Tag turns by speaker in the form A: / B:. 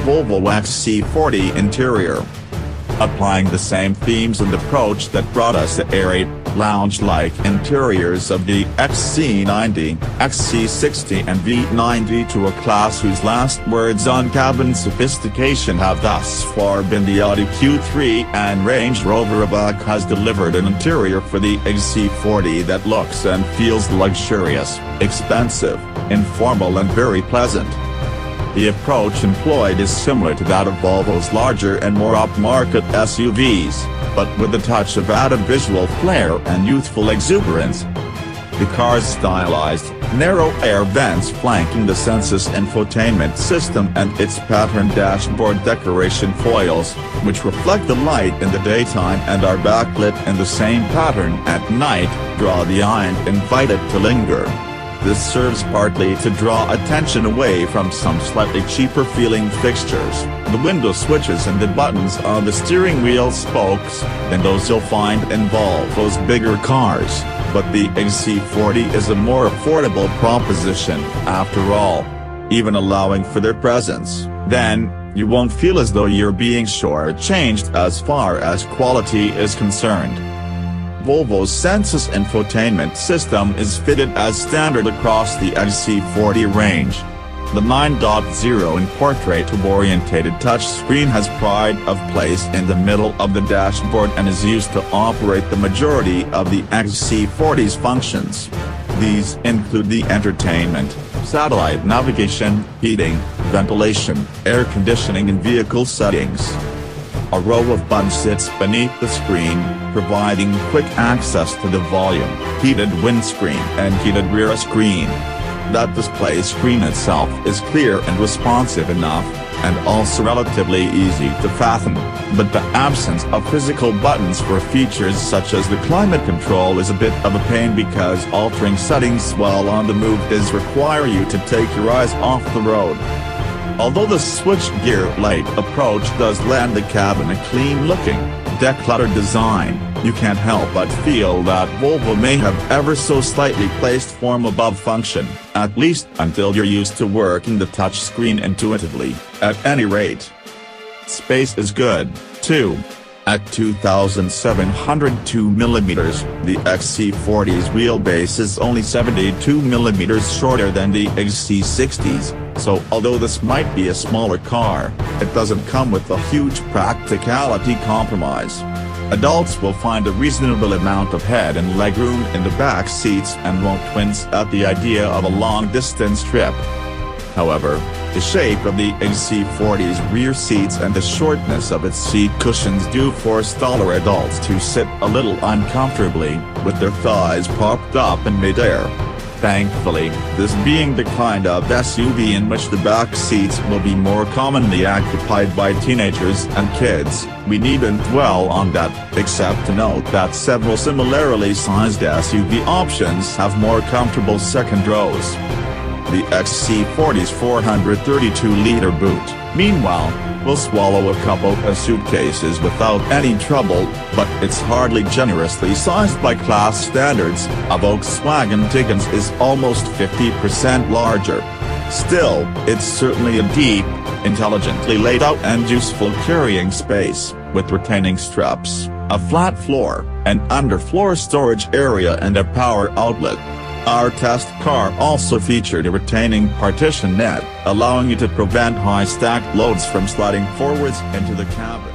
A: Volvo XC40 interior. Applying the same themes and approach that brought us the airy, lounge-like interiors of the XC90, XC60 and V90 to a class whose last words on cabin sophistication have thus far been the Audi Q3 and Range Rover Evoque has delivered an interior for the XC40 that looks and feels luxurious, expensive, informal and very pleasant. The approach employed is similar to that of Volvo's larger and more upmarket SUVs, but with a touch of added visual flair and youthful exuberance. The car's stylized, narrow air vents flanking the Sensus infotainment system and its patterned dashboard decoration foils, which reflect the light in the daytime and are backlit in the same pattern at night, draw the eye and invite it to linger. This serves partly to draw attention away from some slightly cheaper-feeling fixtures, the window switches and the buttons on the steering wheel spokes, than those you'll find in Volvo's bigger cars, but the XC40 is a more affordable proposition, after all. Even allowing for their presence, then, you won't feel as though you're being shortchanged as far as quality is concerned. Volvo's Sensus infotainment system is fitted as standard across the XC40 range. The 9.0 portrait-orientated touchscreen has pride of place in the middle of the dashboard and is used to operate the majority of the XC40's functions. These include the entertainment, satellite navigation, heating, ventilation, air conditioning and vehicle settings. A row of buttons sits beneath the screen, providing quick access to the volume, heated windscreen and heated rear screen. That display screen itself is clear and responsive enough, and also relatively easy to fathom, but the absence of physical buttons for features such as the climate control is a bit of a pain because altering settings while on the move does require you to take your eyes off the road. Although the switch-gear light approach does lend the cabin a clean-looking, decluttered design, you can't help but feel that Volvo may have ever so slightly placed form above function, at least until you're used to working the touchscreen intuitively. At any rate, space is good, too. At 2,702mm, the XC40's wheelbase is only 72mm shorter than the XC60's, so although this might be a smaller car, it doesn't come with a huge practicality compromise. Adults will find a reasonable amount of head and legroom in the back seats and won't wince at the idea of a long-distance trip. However, the shape of the XC40's rear seats and the shortness of its seat cushions do force taller adults to sit a little uncomfortably, with their thighs propped up in midair. Thankfully, this being the kind of SUV in which the back seats will be more commonly occupied by teenagers and kids, we needn't dwell on that, except to note that several similarly sized SUV options have more comfortable second rows. The XC40's 432-liter boot, meanwhile, will swallow a couple of suitcases without any trouble, but it's hardly generously sized by class standards. A Volkswagen Tiguan is almost 50% larger. Still, it's certainly a deep, intelligently laid out and useful carrying space, with retaining straps, a flat floor, an underfloor storage area and a power outlet. Our test car also featured a retaining partition net, allowing you to prevent high stacked loads from sliding forwards into the cabin.